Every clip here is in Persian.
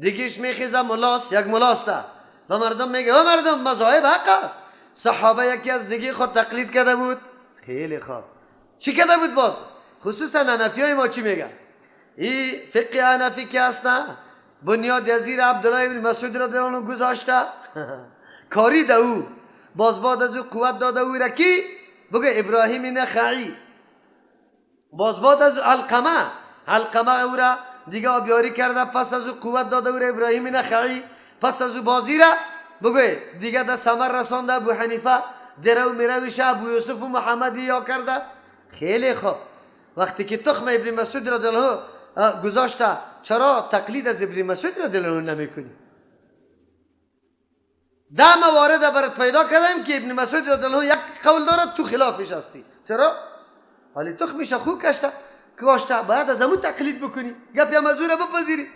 دیگیش میخیزه ملاست، یک ملاسته و مردم میگه او مردم مذاهب حق است. صحابه یکی از دیگه خود تقلید کرده بود. خیلی خوب. چی کرده بود باز؟ خصوصا حنفی های ما چی میگن؟ این فقه حنفی که هست نه، بنیاد یزیر عبدالله ابن مسعود رضی الله عنه گذاشته کاری ده او باز بعد از او قوت داده او را کی؟ بگه ابراهیم نخعی. باز بعد از علقمه او را دیگه آبیاری کرده، پس از او قوت داده او را ابراهیم نخعی. پس از او بازی را بگه دیگه ده ثمر رسانده ابو حنیفه، درو میرویشه ابو یوسف و محمد یا کرده. خیلی خوب. وقتی که تخم ابن مسعود رضی الله عنه گذاشته، چرا تقلید از ابن مسعود رضی الله عنه نمیکنی؟ ده موارد برات پیدا کردم که ابن مسعود رضی الله عنه یک قول دارد تو خلافش هستی. چرا؟ حالی تخمش خوب کاشته بعد از همون تقلید بکنی، گپ یا مزوره بپذیری.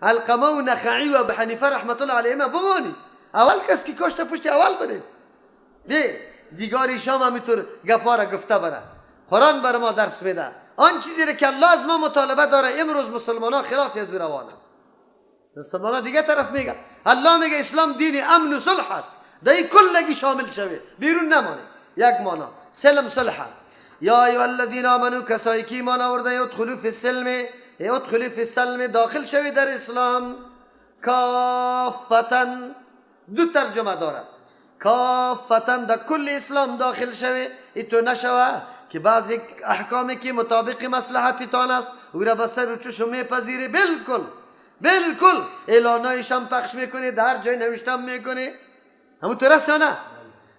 علقمه و نخعی و ابو حنیفه رحمت الله علیهما بمانی. اول کس که کاشته پشت اول بده. دیگاری شام همینطور گپا را گفته بره. قرآن بر ما درس میده. آن چیزی را که الله از ما مطالبه داره امروز مسلمان ها خلاف از روان است. مسلمان ها دیگه طرف میگه الله میگه اسلام دین امن و صلح است، دایی کلگی شامل شوه، بیرون نمانه. یک مانا سلم صلح. یا ایها الذین آمنو، کسایی که ایمان آورده، ادخلوا فی السلم داخل شوی در اسلام. کافتن دو ترجمه داره. کافتن در کل اسلام داخل شوی، ایتو نشوه که بعضی احکامی که مطابق مصلحتی تان است او را به سر و چشم میپذیری. بالکل اعلانایش هم پخش میکنی، در جای نوشتم میکنی. همونطور است یا نه؟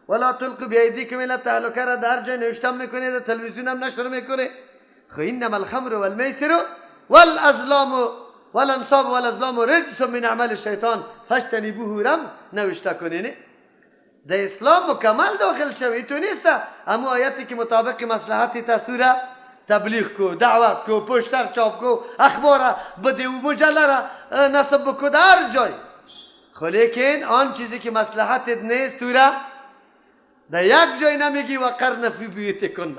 ولا تلقوا بایدیکم الی التهلکه را در جای نوشتم میکنی، در تلویزیون هم نشر میکنی. خو انما الخمر والمیسر والازلام والانصاب والازلام رجس من عمل الشیطان فاجتنبوه رم نوشته کنین. در اسلام مکمل داخل شوی. تو نیست اما آیتی که مطابق مصلحتی تصویر تبلیغ کو، دعوت کو، پشتر چاپ کو، اخبار بده و مجله را نصب کو در جای. خو لیکن آن چیزی که مصلحتت نیست تو را در یک جای نمیگی. و قرن فی بیوتکن،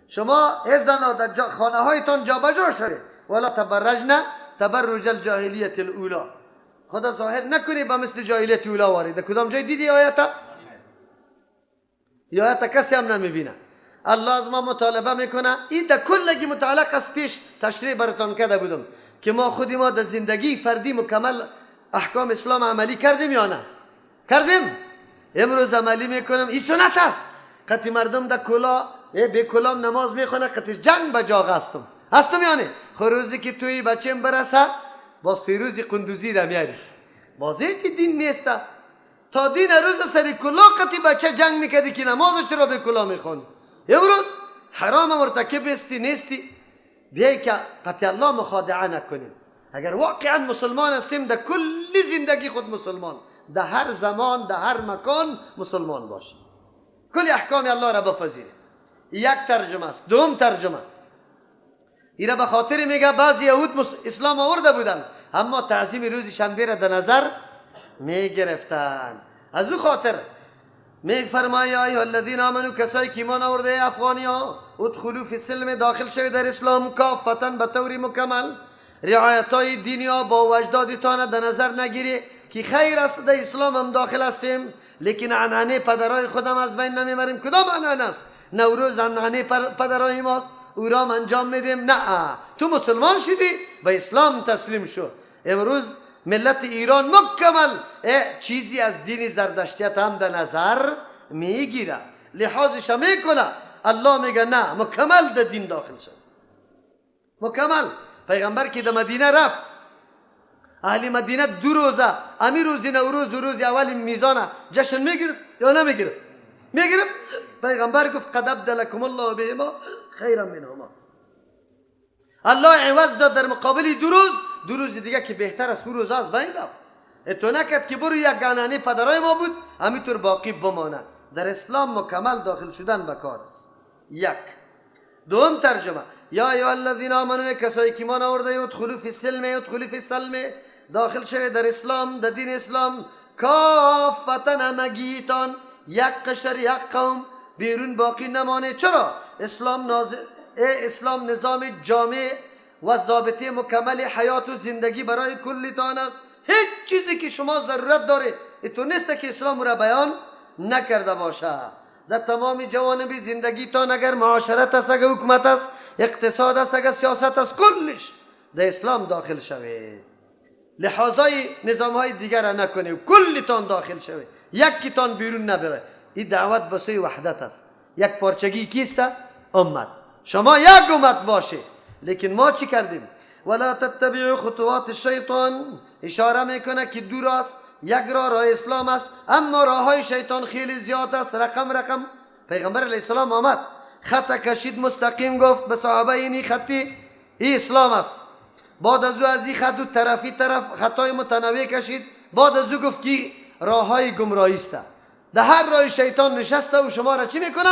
شما ازنا در خانه هایتان جابجا شده. ولا تبرجن تبرج الجاهلیت الاولی، خدا ظاهر نکنی با مثل جاهلیت اولی وارد. کدام جای دیدی آیتا؟ یا آیتا کسی هم نمیبینه. الله از ما مطالبه میکنه. این در کلگی متعلق است، پیش تشریح براتون کرده بودم که ما خودی ما در زندگی فردی مکمل احکام اسلام عملی کردیم یا نه؟ کردیم. امروز عملی میکنم. این سنت است. قطعی مردم در کلا به کلام نماز میخونه، قطعی جنگ به جاغ هستم یا نه؟ خو روزی که توی بچیم برسه باز فیروزی قندوزی را میاری. بازی چی دین نیسته. تا دین روز سری کلا قطعی بچه جنگ میکردی که نماز چرا به کلا میخونی. امروز حرام مرتکب نیستی. بیایی که قطعی الله مخادعه نکنیم. اگر واقعا مسلمان هستیم در کل زندگی خود مسلمان، در هر زمان در هر مکان مسلمان باشیم، کل احکام الله را بپذیریم. یک ترجمه است. دوم ترجمه اینا به خاطر میگه بعضی یهود اسلام آورده بودن اما تعظیم روز شنبه را در نظر میگرفتن. از او خاطر میفرماید ایها الذین آمنو، کسایی که ایمان آورده افغانی ها، ادخلوا فی السلم داخل شوید در اسلام. کافتا به طور مکمل. رعایت های دینی ها با وجدادتان در نظر نگیری که خیر است در اسلام هم داخل هستیم، لیکن عنعنه پدرای خودم از بین نمیبریم. کدام عنعنه است؟ نوروز عنعنه پدرای ماست، او را انجام میدیم. نه، تو مسلمان شدی به اسلام تسلیم شو. امروز ملت ایران مکمل چیزی از دین زردشتیت هم در نظر میگیره، لحاظش میکنه. الله میگه نه، مکمل در دین داخل شد. مکمل. پیغمبر که در مدینه رفت، اهل مدینه 2 روزه امی روزی نوروز 2 روز اول میزانه جشن میگرفت یا نمیگرفت؟ میگرفت. پیغمبر گفت قد ابدلکم الله بهما خیرا منهما. الله عوض داد در مقابل 2 روز دیگه که بهتر از 2 روز از بین رفت. تو نکرد که برو یک گانه پدرای ما بود همینطور باقی بمانه. در اسلام مکمل داخل شدن بکار است. یک. دوم ترجمه یا ایها الذین آمنو، کسایی که ایمان آورده، ادخلوا فی السلم داخل شوید در اسلام، در دین اسلام. کافتا همگیتان، یک قشر یک قوم، بیرون باقی نمانه. چرا؟ اسلام نظام جامع و ضابطه مکمل حیات و زندگی برای کلیتان است. هیچ چیزی که شما ضرورت داره تو نیست که اسلام را بیان نکرده باشه. در تمام جوانب زندگیتان اگر معاشرت است، اگر حکومت است، اقتصاد است، اگر سیاست است، کلش در اسلام داخل شوه. لحاظای نظام های دیگر را نکنه و کلیتان داخل شوه، یکیتان بیرون نبره. این دعوت به سوی وحدت است. یک پارچگی کیست؟ امت. شما یک امت باشه. لیکن ما چی کردیم؟ ولا تتبعوا خطوات الشیطان. اشاره میکنه که دو راست، یک راه اسلام است، اما راه های شیطان خیلی زیاد است. رقم پیغمبر علیه السلام آمد خط کشید، مستقیم گفت به صحابه اینی خطی این اسلام است. بعد از او از این خط و طرف خطای متنوع کشید. بعد از او گفت که راه های گمراهی است. در هر راه شیطان نشسته و شما را چی میکنه؟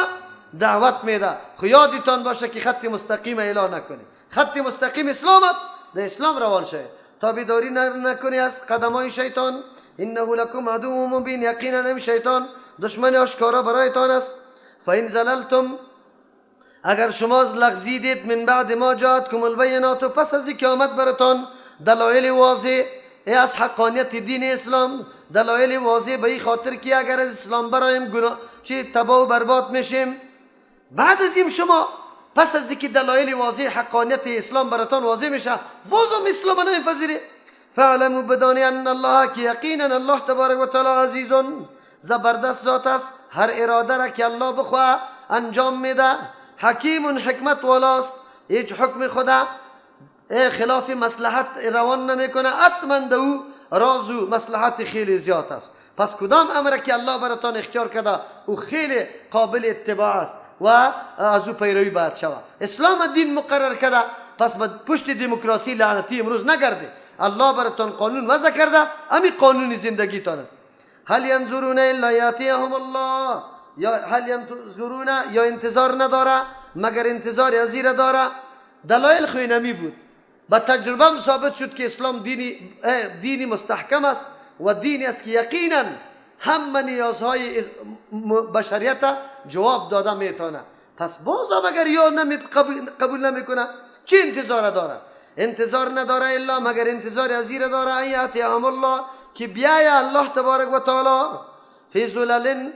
دعوت میده. خو یادتان باشه که خط مستقیم اعلان نکنی. خط مستقیم اسلام است، در اسلام روان شه. تابعداری نکنی از قدم های شیطان. انه لکم عدو مبین. یقینا این شیطان دشمن آشکارا برایتان است. فان زللتم، اگر شما لغزیدید، من بعد ما جاءتکم البینات، پس از اینکه آمد براتان دلایل واضح از حقانیت دین اسلام، دلایل واضح به این خاطر که اگر از اسلام برایم گناه چی تباه و برباد میشیم. بعد از این شما پس از اینکه دلایل واضح حقانیت اسلام براتان واضح میشه، بازم اسلام نمیپذیری. فاعلموا، بدانی ان الله، که یقینا الله تبارک و تعالی عزیزون زبردست ذات است، هر اراده را که الله بخواه انجام میده. حکیم، حکمت والاست، هیچ حکم خدا خلاف مصلحت روان نمیکنه. حتما او راز و مصلحت خیلی زیاد است. پس کدام امر که الله براتان اختیار کرده او خیلی قابل اتباع است و از او پیروی باید شود. اسلام دین مقرر کرده، پس پشت دموکراسی لعنتی امروز نگرده. الله براتان قانون وضع کرده، همین قانون زندگیتان است. هل ینظرون الا یاتیهم الله، یا هل ینظرون، یا انتظار نداره مگر انتظار ازیر داره. دلایل خوی نمی بود، با تجربه ثابت شد که اسلام دینی مستحکم است و دینی است که یقینا همه نیازهای بشریت جواب داده میتونه. پس باز هم اگر یا قبول نمیکنه، چی انتظار داره؟ انتظار نداره الا مگر انتظار ازیر داره ایاتیهم الله، که بیای الله تبارک و تعالی فی ظلل،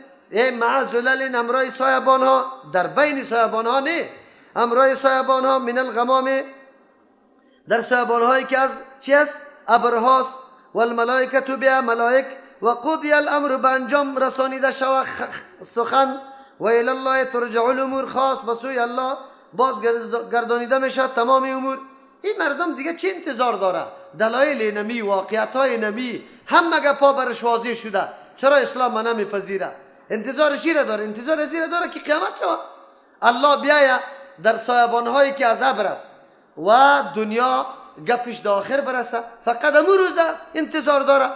مع ظلل، امرای سایبان ها، در بین سایبان ها نه، امرای سایبان ها، من الغمام، در سایبان هایی که از چی است؟ ابرهاست. و الملائکه بیا، ملائک. و قضی الامر، به انجام رسانیده شود سخن. و الی الله ترجع الامور، خاص به سوی الله باز گردانیده میشه تمام امور. این مردم دیگه چه انتظار داره؟ دلایل نمی، واقعیت های نمی، همه گپا برش واضح شده. چرا اسلام ما نمیپذیره؟ انتظار چی را داره؟ انتظار ازی را داره که قیامت شود، الله بیاید در سایبان هایی که از ابر است و دنیا گپش در آخر برسه. فقط امو روزه انتظار داره.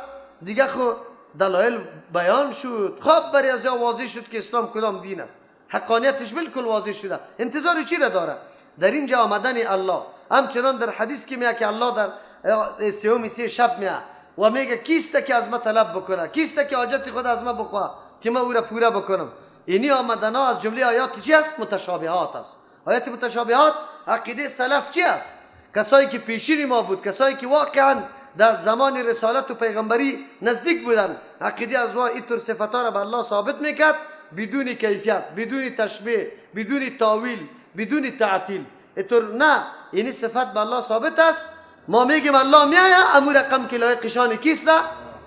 دیگه خو دلایل بیان شد، خواب بری از واضح شد که اسلام کدام دین است، حقانیتش بالکل واضح شده. انتظار چی را داره؟ در اینجا آمدن الله، همچنان در حدیث که میگه که الله در سوم شب میگه و میگه کیست که از ما طلب بکنه، کیست که حاجت خود از ما بخواه که ما او را پوره بکنم. اینی آمدن ها از جمله آیات چی است؟ متشابهات است. آیات متشابهات عقیده سلف چی است؟ کسایی که پیشین ما بود، کسایی که واقعا در زمان رسالت و پیغمبری نزدیک بودن، عقیده از اینطور صفات را به الله ثابت میکرد بدون کیفیت، بدون تشبیه، بدون تاویل، بدون تعطیل. اینطور نه، این صفت به الله ثابت است. ما میگیم الله میآید، امور رقم که لایقشان کیست؟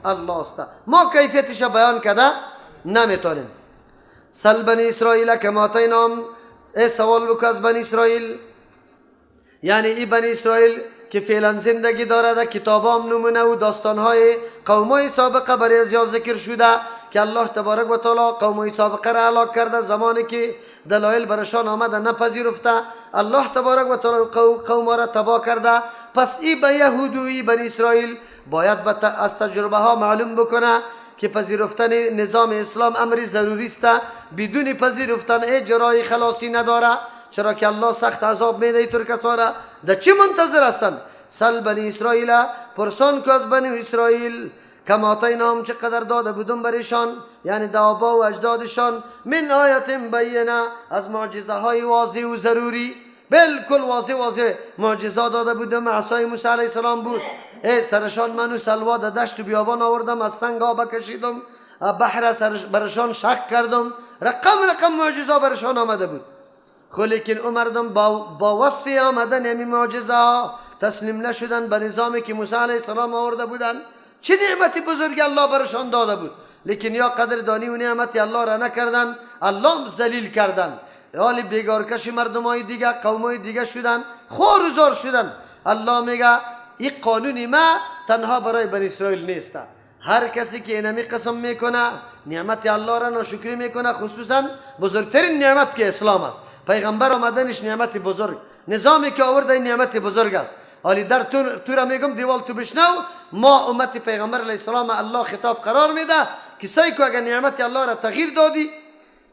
الله است. ما کیفیتش بیان کرده نمیتونیم. سل بنی اسرائیل کما آتیناهم، سوال بک از بنی اسرائیل، یعنی این بنی اسرائیل که فعلا زندگی دارد، کتاب هم نمونه و داستانهای قومای سابقه برای از ذکر شده که الله تبارک و تعالی قومای سابقه را هلاک کرده زمانی که دلایل برشان آمده نپذیرفته. الله تبارک و تعالی قوم را تباه کرده. پس این به یهود و این بنی اسرائیل باید از تجربه ها معلوم بکنه که پذیرفتن نظام اسلام امری ضروری است. بدون پذیرفتن اجرای خلاصی نداره، چرا که الله سخت عذاب میده اینطور کسا را. در چی منتظر هستند؟ سل بنی اسرائیل، پرسان که از بنی اسرائیل کما آتیناهم، چقدر داده بودم برشان، یعنی در آبا و اجدادشان، من آیت بینه، از معجزه های واضح و ضروری. بالکل واضح واضح معجزات داده بودم. عصای موسی علیه السلام بود. سرشان منو سلوا در دشت و بیابان آوردم، از سنگ آب کشیدم، بحر برشان شق کردم، رقم معجزات برشان آمده بود. خب لیکن اون مردم با وصف آمدن همین معجزه ها تسلیم نشدن به نظامی که موسی علیه السلام آورده بودن. چه نعمتی بزرگی الله برشان داده بود، لیکن یا قدردانی و نعمتی الله را نکردن، الله ذلیل کردن. حالی بیگارکش مردمای دیگه، قومای دیگه شدن، خور و زار شدن. الله میگه این قانونی ما تنها برای بنی اسرائیل نیست. هر کسی که اینمی قسم میکنه نعمت الله را ناشکری میکنه، خصوصا بزرگترین نعمت که اسلام است، پیغمبر آمدنش نعمت بزرگ، نظامی که آورده این نعمت بزرگ است. حالی در تو را میگم دیوال تو بشنو، ما امت پیغمبر علیه السلام الله خطاب قرار میده کسایی که اگر نعمت الله را تغییر دادی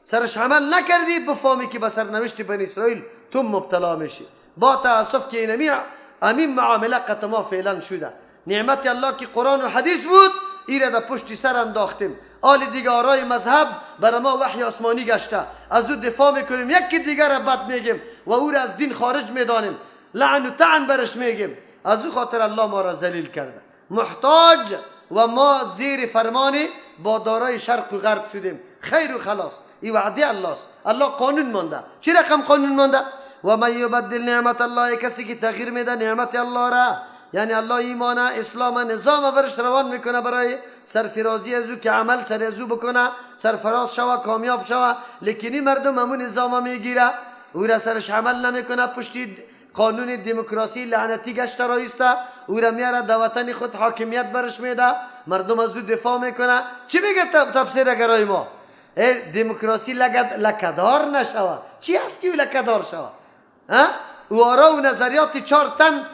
سرش عمل نکردی، بفهمی که به سرنوشت بنی اسرائیل تو مبتلا میشی. با تاسف که امین معامله قطما فعلا شده. نعمت الله که قرآن و حدیث بود ایره در پشت سر انداختیم. آل دیگه آرای مذهب برای ما وحی آسمانی گشته، از او دفاع میکنیم، یکی دیگر را بد میگیم و او را از دین خارج میدانیم، لعن و طعن برش میگیم. از او خاطر الله ما را ذلیل کرده، محتاج و ما زیر فرمانی با دارای شرق و غرب شدیم. خیر و خلاص این وعده الله است. الله قانون مانده. چی رقم قانون مانده؟ و من یبدل نعمت الله، کسی که تغییر میده نعمت الله را، یعنی الله ایمان اسلام نظام برش روان میکنه برای سرفرازی از او که عمل سر از او بکنه، سرفراز شوه، کامیاب شوه. لیکن این مردم همون نظام میگیره، او را سرش عمل نمیکنه، پشتی قانون دموکراسی لعنتی گشته رایسته، او را میاره در وطن خود حاکمیت برش میده، مردم از او دفاع میکنه. چی میگه تفسیر گرای ما؟ دموکراسی لکدار نشوه. چی هست که لکدار شوه؟ او آرا و نظریات 4 تن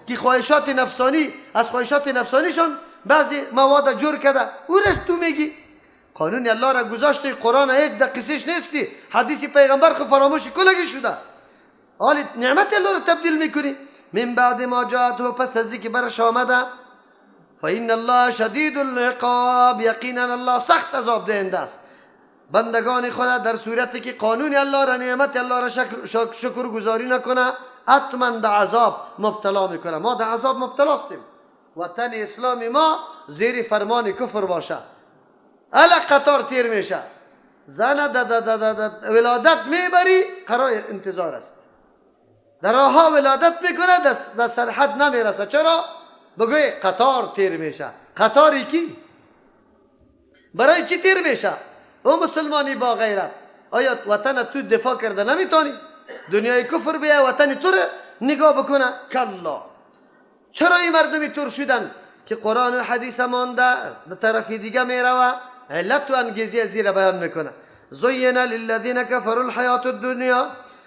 که خواهشات نفسانی، از خواهشات نفسانیشون بعضی مواد جور کرده، او را تو میگی قانون الله را گذاشتی، قرآن هیچ دقیقش نیستی، حدیث پیغمبر خو فراموش کلگی شده، حالی نعمت الله را تبدیل میکنی. من بعد ما جاءته، پس از اینکه برش آمده، فإن الله شدید العقاب، یقینا الله سخت عذاب دهنده است بندگان خدا در صورتی که قانون الله را، نعمت الله را شکر گزاری نکنه، حتما در عذاب مبتلا میکنه. ما در عذاب مبتلا هستیم. وطن اسلامی ما زیر فرمان کفر باشه، الا قطار تیر میشه، زن ولادت میبری قرار انتظار است، در آها ولادت میکنه در سرحد نمیرسه. چرا؟ بگوی قطار تیر میشه. قطاری کی؟ برای چی تیر میشه؟ او مسلمانی با غیرت، آیا وطن تو دفاع کرده نمیتونی؟ دنیای کفر بیا وطن تو رو نگاه بکنه؟ کلا. چرا این مردمی تور شدن که قرآن و حدیث مانده در طرف دیگه میروه؟ علت و انگیزی زیر بیان میکنه. زین للذین کفروا الحیات الدنیا،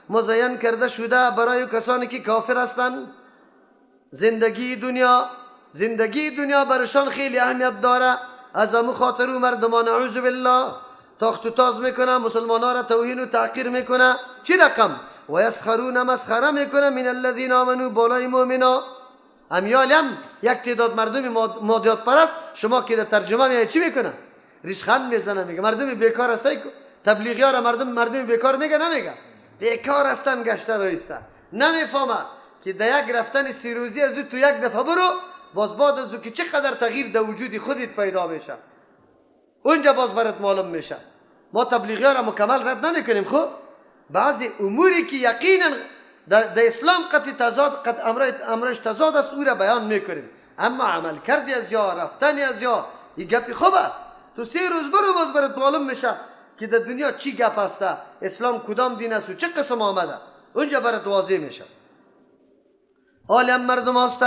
مزین کرده شده برای کسانی که کافر هستند زندگی دنیا برشان خیلی اهمیت داره. از همون خاطر مردمان اعوذ بالله تاخت و تاز میکنه، مسلمانان را توهین و تحقیر میکنه. چی رقم؟ و یسخرون، مسخره میکنه، من الذین آمنوا، بالای مؤمنا. امیالم یک تعداد مردم مادیات پرست، شما که در ترجمه میای چی میکنه؟ ریشخند میزنه، میگه مردم بیکار هستی. تبلیغی ها را مردم بیکار میگه؟ نمیگه، بیکار هستن، گشته رایسته. نمیفهمه که در یک رفتن 3 روزی از تو یک دفعه برو، باز بعد از که چقدر تغییر در وجود خودت پیدا میشه، اونجا باز برات معلوم میشه. ما تبلیغی ها را مکمل رد نمیکنیم. خب بعضی اموری که یقینا در اسلام قد امرش تضاد است، او را بیان میکنیم، اما عمل کردی از یا رفتنی از یا این گپی خوب است. تو 3 روز برو، باز برات معلوم میشه که در دنیا چی گپ است، اسلام کدام دین است و چه قسم آمده، اونجا برات واضح میشه. حالا مردم هست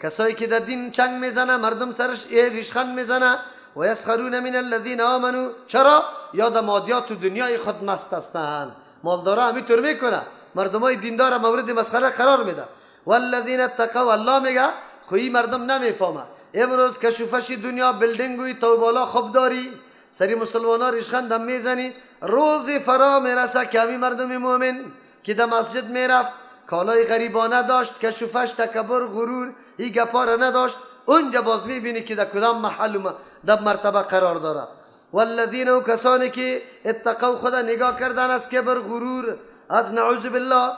کسایی که در دین چنگ میزنه، مردم سرش ریشخند میزنه. و یسخرون من الذین آمنوا، چرا؟ یاد مادیات و دنیای خود مست هستند. مالدارا همینطور میکنه، مردمای دیندار مورد مسخره قرار میده. والذین اتقوا، الله میگه خوی مردم نمیفهمه. امروز کشوفش دنیا، بلدنگوی تو بالا خوب داری، سری مسلمان ها ریشخند هم میزنی. روزی فرا میرسه که همین مردم مومن که در مسجد میرفت، کالای غریبانه داشت، کشوفش، تکبر، غرور، این گپا را نداشت، اونجا باز میبینی که در کدام محل و در مرتبه قرار داره. والذین، و کسانی که اتقوا، خدا نگاه کردن از کبر، غرور، از نعوذ بالله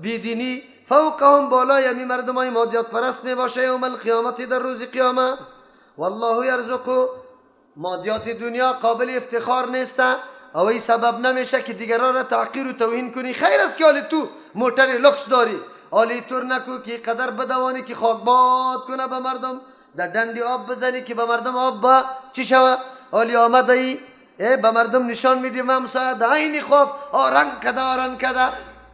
بیدینی فوقهم بالای همی مردمای مادیات پرست می باشه یوم القیامت در روز قیامت. والله یرزق مادیات دنیا قابل افتخار نیسته او این سبب نمیشه که دیگران را تحقیر و توهین کنی. خیر است که حالی تو موتر لکس داری، حالی طور نکو که قدر بدوانی که خاکباد کنه به مردم، در دندی آب بزنی که به مردم آب با چی شوه. حالی آمده ای به مردم نشان میدی من مساعد عینی خوب رنگ کده رنگ کده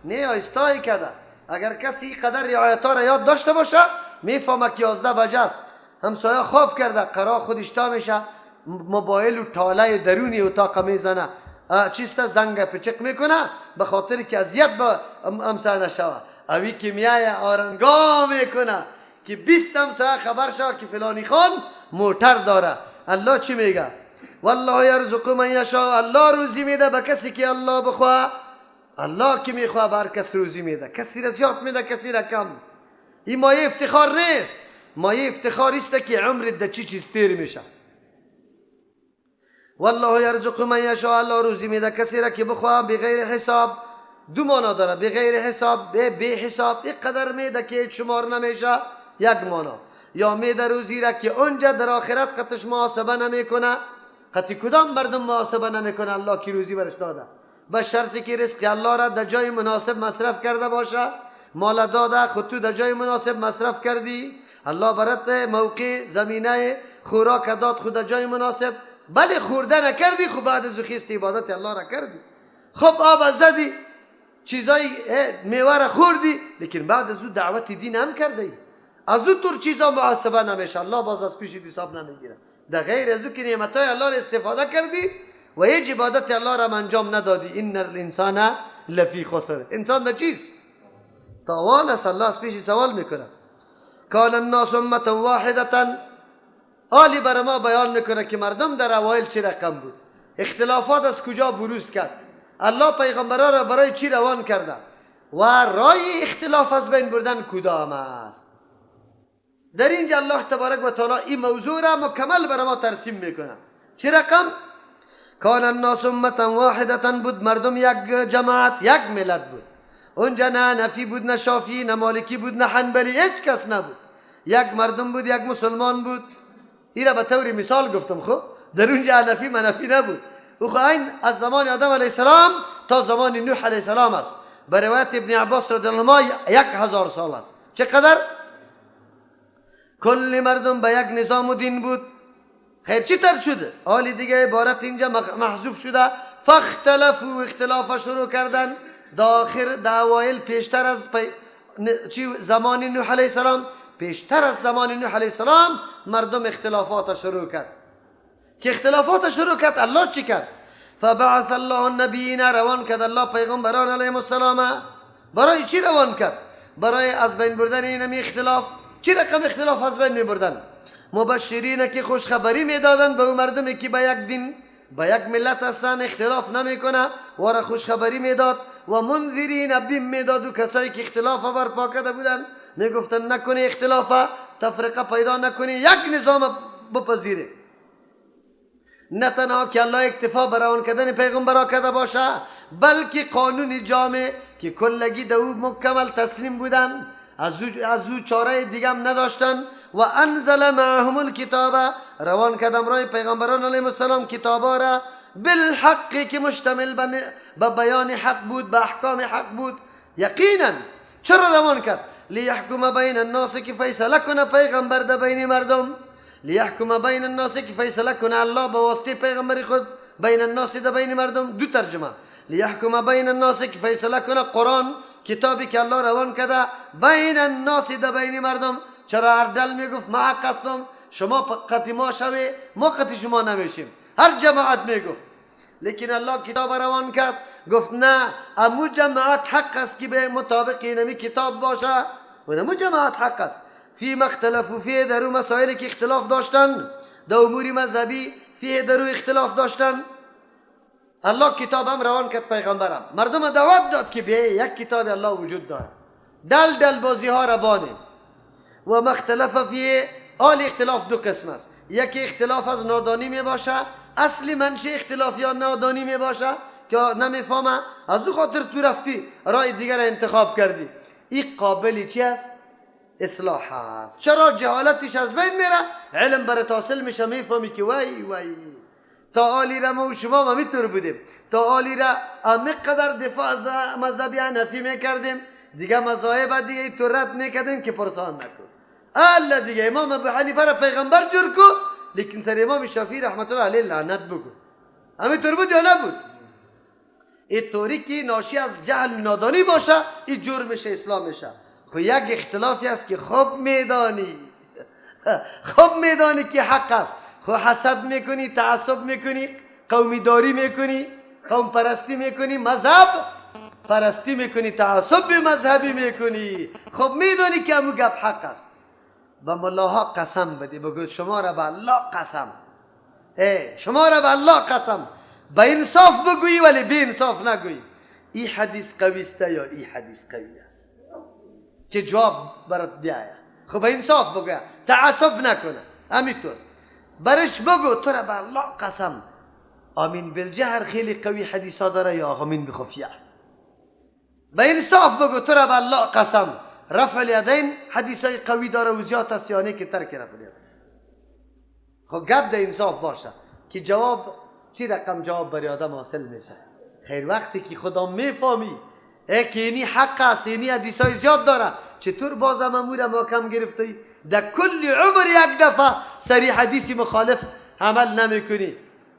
نه آیستایی کده. اگر کسی قدر رعایت را یاد داشته باشه میفهمه که 11 بجه است همسایه خواب کرده قرار خودش تا میشه موبایل و تاله درونی اتاق میزنه چیستا زنگ پچک میکنه به خاطر که اذیت به همسایه نشوه. اوی که میای آرنگا میکنه که 20 همسایه خبر شوه که فلانی خان موتر داره. الله چی میگه؟ والله یرزق من یشاء، الله روزی میده به کسی که الله بخواه. الله که میخواه بر کس روزی میده، کسی را زیاد میده کسی را کم. این مایه افتخار نیست، مایه افتخار است که عمرت در چی چیز تیر میشه. والله یرزق من یشاء، الله روزی میده کسی را که بخواه بغیر حساب. دو معنا داره، بغیر حساب به حساب، یک قدر میده که شمار نمیشه یک معنا، یا میده روزی را که اونجا در آخرت قطش محاسبه نمیکنه. قطی کدام مردم محاسبه نمیکنه الله کی روزی برش داده، به شرطی که رزق الله را در جای مناسب مصرف کرده باشه. مال داده خود تو در جای مناسب مصرف کردی، الله برات موقع زمینه خوراک داد خود در جای مناسب. بله خورده نکردی خب بعد از خیست عبادت الله را کردی، خب آب زدی چیزای میوه را خوردی لیکن بعد از او دعوت دین هم کردی. از اون طور چیزا محاسبه نمیشه، الله باز از پیش حساب نمیگیره. در غیر از او که نعمتهای الله را استفاده کردی و هیچ عبادت الله را انجام ندادی. ان الانسان لفی خسر، انسان در چیز تاوان است. الله از پیش سوال میکنه. کان الناس امه واحدتا، حالی بر ما بیان میکنه که مردم در اوایل چی رقم بود، اختلافات از کجا بروز کرد، الله پیغمبران را برای چی روان کرده و راه اختلاف از بین بردن کدام است. در اینجا الله تبارک و تعالی این موضوع را مکمل بر ما ترسیم میکنه. چی رقم؟ کان الناس امه واحدتا، بود مردم یک جماعت یک ملت بود. اونجا نه نفی بود نه شافی نه مالکی بود نه حنبلی، هیچ کس نبود، یک مردم بود یک مسلمان بود. این را به طور مثال گفتم. خب در اونجا حنفی منفی نبود. او این از زمان آدم علیه السلام تا زمان نوح علیه السلام است. به روایت ابن عباس رضی الله عنه 1000 سال است. چقدر؟ کل مردم به یک نظام و دین بود. خیر چی تر شده؟ حالی دیگه عبارت اینجا محذوف شده. فاختلفوا، اختلاف شروع کردن. داخل اوایل پیشتر از زمان نوح علیه السلام، پیشتر از زمان نوح علیه السلام مردم اختلافات شروع کرد. که اختلافات شروع کرد الله چی کرد؟ فبعث الله النبیین، روان کرد الله پیغمبران علیهم السلام. برای چی روان کرد؟ برای از بین بردن این اختلاف. چی رقم اختلاف از بین میبردن؟ مبشرین که خوشخبری میدادن به اون مردمی که به یک دین به یک ملت هستن، اختلاف نمیکنه و را خوشخبری میداد. و منذرین بیم میداد و کسایی که اختلاف برپا کرده بودن میگفتن نکنی اختلاف، تفرقه پیدا نکنی، یک نظام بپذیره. نه تنها که الله اکتفا بر روان کردن پیغمبرا کرده باشه بلکه قانون جامع که کلگی دو مکمل تسلیم بودن، از او چاره دیگه هم نداشتن. و انزل معهم الکتاب، روان کردم رای پیغمبران علیهم السلام کتابا را بالحق که مشتمل به بیان حق بود، به احکام حق بود. یقینا چرا روان کرد؟ لیحکم بین الناس، که فیصله کنه پیغمبر در بین مردم. لیحکم بین الناس، که فیصله کنه الله به واسطه پیغمبر خود بین الناس در بین مردم. دو ترجمه، لیحکم بین الناس که فیصله کنه قرآن کتابی که الله روان کرده بین الناس در بین مردم. چرا هر دل میگفت ما حق هستم شما قطع ما شوی ما قطع شما نمیشیم، هر جماعت میگفت. لیکن الله کتاب روان کرد گفت نه امو جماعت حق است که به مطابق اینمی کتاب باشه و امو جماعت حق است. فی مختلفو فیه، در اون مسائلی که اختلاف داشتن، در امور مذهبی فیه در اون اختلاف داشتن، الله کتاب هم روان کرد پیغمبرم. مردم دعوت داد که بیه یک کتاب الله وجود داره، دل بازی ها را بانیم. و مختلف فیه، آل اختلاف دو قسم است. یکی اختلاف از نادانی می باشه، اصلی منشه اختلاف یا نادانی می باشه. که نمیفهمه، از او خاطر تو رفتی راه دیگر انتخاب کردی. این قابلی چی است؟ اصلاح است. چرا؟ جهالتش از بین میره، علم برات حاصل میشه، میفهمی که وای تا آلی را ما و شما هم همینطور بودیم، تا آلی را همینقدر دفاع از مذهبی حنفی میکردیم، دیگه مذاهب دیگه تو رد میکردیم که پرسان نکن. الله دیگه امام ابو حنیفه را پیغمبر جور کو، لیکن سر امام شافعی رحمت الله علیه لعنت بگو. همینطور بود یا نبود؟ این طوری که ناشی از جهل نادانی باشه، این جرمش اسلام میشه. خب یک اختلافی است که خوب میدانی که حق است، خب حسد میکنی، تعصب میکنی، قومیداری میکنی، قوم پرستی میکنی، مذهب پرستی میکنی، تعصب مذهبی میکنی، خب میدانی که همون گپ حق است. و ملاها قسم بدی، بگو شما را به الله قسم، شما را به الله قسم، با انصاف بگویی ولی بی انصاف نگویی. این حدیث قوی است یا این حدیث قوی است که جواب برات بیاید. خب با انصاف بگو، تعصب نکنه، همینطور برش بگو تو را به الله قسم. آمین بالجهر خیلی قوی حدیثا داره یا آمین بخفیه. با انصاف بگو تو را به الله قسم. رفع الیدین حدیثای قوی داره و زیاد است یا نه که ترک رفع الیدین. خب گپ ده انصاف باشه که جواب چی رقم جواب بر آدم حاصل میشه. خیر وقتی که خدا میفهمی که اینی حق است، اینی حدیثای زیاد داره، چطور بازم امور محکم گرفتی؟ در کل عمر یک دفعه سری حدیثی مخالف عمل نمیکنی.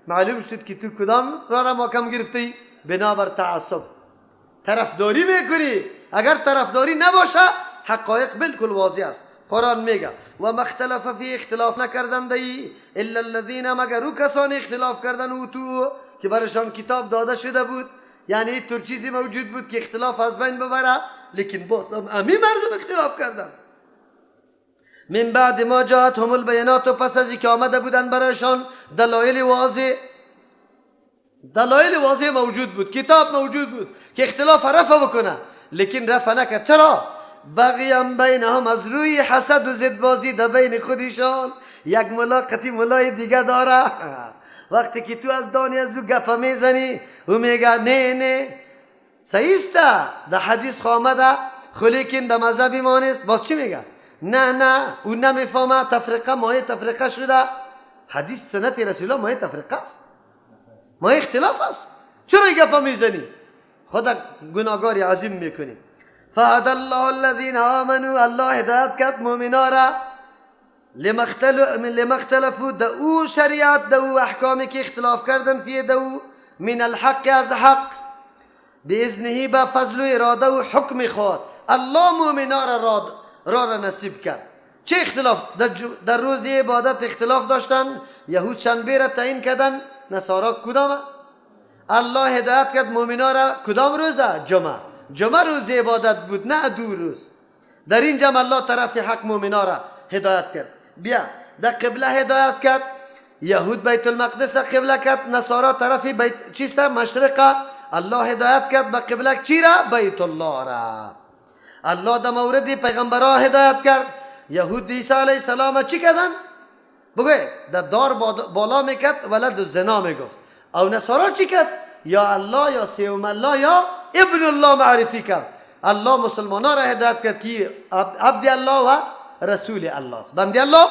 معلوم شد که تو کدام را محکم گرفتی؟ بنابر تعصب طرفداری میکنی. اگر طرفداری نباشه حقایق بالکل واضح است. قرآن میگه و مختلف فی اختلاف نکردند الا الذین، مگر او کسانی اختلاف کردن او تو که برشان کتاب داده شده بود. یعنی طور چیزی موجود بود که اختلاف از بین ببره، لیکن باز هم امی مردم اختلاف کردن. من بعد ما جاءتهم البینات، و پس از که آمده بودن برایشان دلایل واضح موجود بود، کتاب موجود بود که اختلاف رفع بکنه، لیکن رفع نکرد. چرا؟ بغیم بینهم، از روی حسد و زدبازی در بین خودشان. یک ملا قطی ملای دیگه داره، وقتی که تو از دانی از او گپا میزنی و میگه نه صحیح است در حدیث خامده، خو لیکن در مذهب ما نیست، باز چی میگه؟ نه اون نمیفهمه، تفرقه مایه تفرقه شده. حدیث سنت رسول الله مایه تفرقه است، مایه اختلاف است. چرا این گپا میزنی؟ خدا گناهگاری عظیم میکنی. فهد الله الذین آمنوا، الله هدایت کرد مؤمنا را لما اختلفوا، در او شریعت، در او احکامی که اختلاف کردن فیه، در او من الحق، از حق، باذنه، با فضل و اراده و حکم خود الله مؤمنا را نصیب کرد. چه اختلاف؟ در روز عبادت اختلاف داشتن، یهود شنبه را تعیین کردن، نصارا کدام؟ الله هدایت کرد مؤمنا را کدام روزه؟ جمعه روز عبادت بود، نه دو روز. در این جمع الله طرف حق مؤمنا را هدایت کرد. بیا در قبله هدایت کرد، یهود بیت المقدس قبله کرد، نصارا طرف بیت چیست؟ مشرقه. الله هدایت کرد به قبله چی را؟ بیت الله را. الله در مورد پیغمبران هدایت کرد. یهود عیسی علیه السلام چی کردن؟ بگوی در دار بالا میکرد، ولد زنا میگفت. او نصارا چی کرد؟ یا الله، یا سیوم الله، یا ابن الله معرفی کرد. الله مسلمانان را هدایت کرد که عبد الله و رسول الله است، بنده الله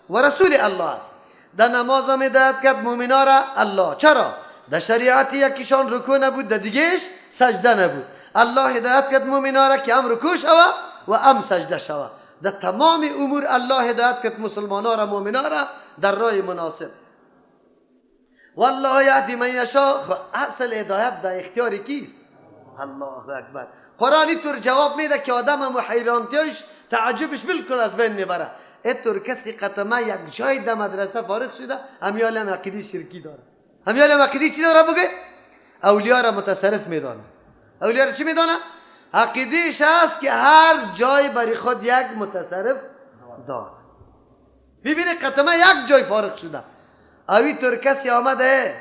و رسول الله است. در نماز هم هدایت کرد مؤمنان را الله. چرا؟ در شریعت یکیشان رکوع نبود، در دیگهش سجده نبود. الله هدایت کرد مؤمنان را که هم رکوع شود و هم سجده شود. در تمام امور الله هدایت کرد مسلمانان را، مؤمنان را در راه مناسب. والله یهدی من یشاء، اصل هدایت در اختیار کیست؟ الله اکبر. قرآن اینطور جواب میده که آدم هم حیرانتیش، تعجبش بالکل از بین میبره. اینطور کسی قطمه یک جای در مدرسه فارغ شده، همیال هم عقیده شرکی داره. همیال هم عقیده چی داره؟ بگه اولیاء را متصرف میدانه. اولیاء را چی میدانه؟ عقیدهش هست که هر جای برای خود یک متصرف داره. ببینه قطمه یک جای فارغ شده. اوی طور کسی آمده،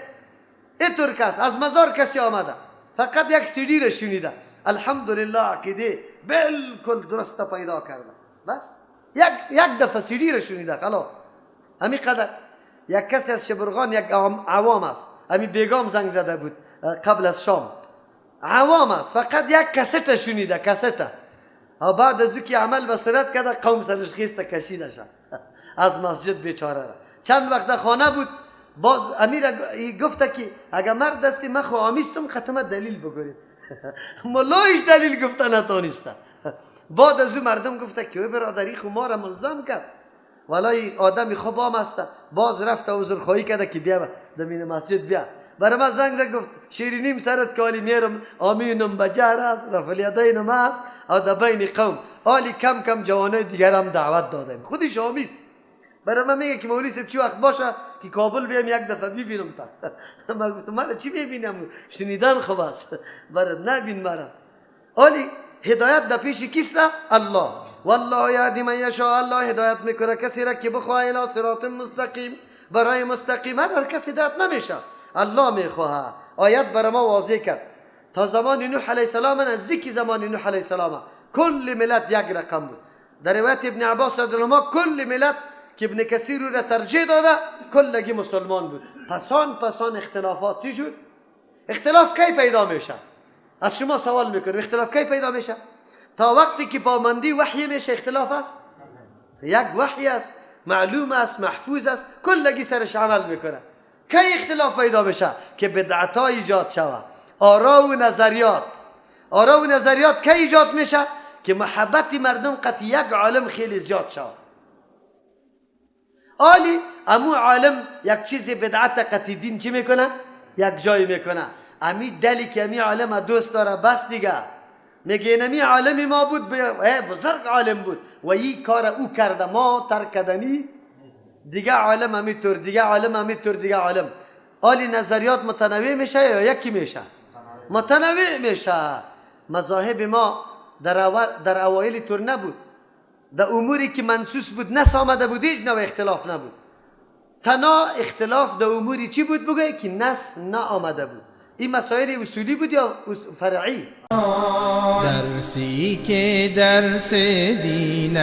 اینطور کس از مزار کسی آمده، فقط یک سیدی را شنیده، الحمدلله عقیده بالکل درسته پیدا کرده، بس یک دفعه سیدی را شنیده، خلاص همین قدر. یک کسی از شبرغان، یک عوام است، همین بیگام زنگ زده بود، قبل از شام عوام است، فقط یک کست شنیده، کست. و بعد از او که عمل به صورت کرده قوم سرش خیسته کشیده شد از مسجد بیچاره را. چند وقت خانه بود، باز امیر گفته که اگر مرد دستی من خو آمیستم ختمه دلیل بگوید ملایش دلیل گفته نتانسته. بعد از او مردم گفته که برادری خو ما را ملزم کرد، ولای آدمی خوب هم است. باز رفت و عذرخواهی کرده که بیا دمین مسجد بیا. برای من زنگ زد گفت شیرینیم سرت کالی میرم آمینم بجهر است رفلیدینم است او در بین قوم آلی کم کم جوانای دیگر هم دعوت دادیم. خودش آمیست. برای من میگه که مولی صاحب چی وقت باشه که کابل بیام یک دفعه ببینم تا. من گفتم من چی ببینم، شنیدن خوب است برای نبین مرا. آلی هدایت در پیش کیست؟ الله. والله یهدی من یشاء. الله هدایت میکنه کسی را که بخواه الی صراط مستقیم، برای مستقیم هر کسی هدایت نمیشه، الله میخواه. آیت برای ما واضح کرد تا زمان نوح علیه السلام، نزدیک زمان نوح علیه السلام کل ملت یک رقم بود. در روایت ابن عباس رضی الله عنه کل ملت که ابن کثیر را ترجیح داده کلگی مسلمان بود. پسان اختلافات چی شد؟ اختلاف کی پیدا میشه؟ از شما سوال میکنم اختلاف کی پیدا میشه؟ تا وقتی که پابندی وحی میشه اختلاف است. یک وحی است، معلوم است، محفوظ است، کلگی سرش عمل میکنه. کی اختلاف پیدا میشه؟ که بدعت ها ایجاد شود، آرا و نظریات کی ایجاد میشه؟ که محبت مردم قطع یک عالم خیلی زیاد شود. آلی امو عالم یک چیز بدعت قطع دین چی میکنه؟ یک جای میکنه. امی دلی که امی عالم دوست داره بس دیگه میگه نمی عالمی ما بود بزرگ عالم بود و این کار او کرده ما ترک کردنی دیگه عالم همینطور، دیگه عالم همینطور، دیگه عالم. آلی نظریات متنوع میشه یا یکی میشه؟ متنوع میشه. مذاهب ما در اوایل طور نبود، در اموری که منسوس بود نس آمده بود هیچ نوع اختلاف نبود. تنها اختلاف در اموری چی بود بگه که نس نآمده بود. این مسائل اصولی بود یا فرعی؟ درسی که درس دین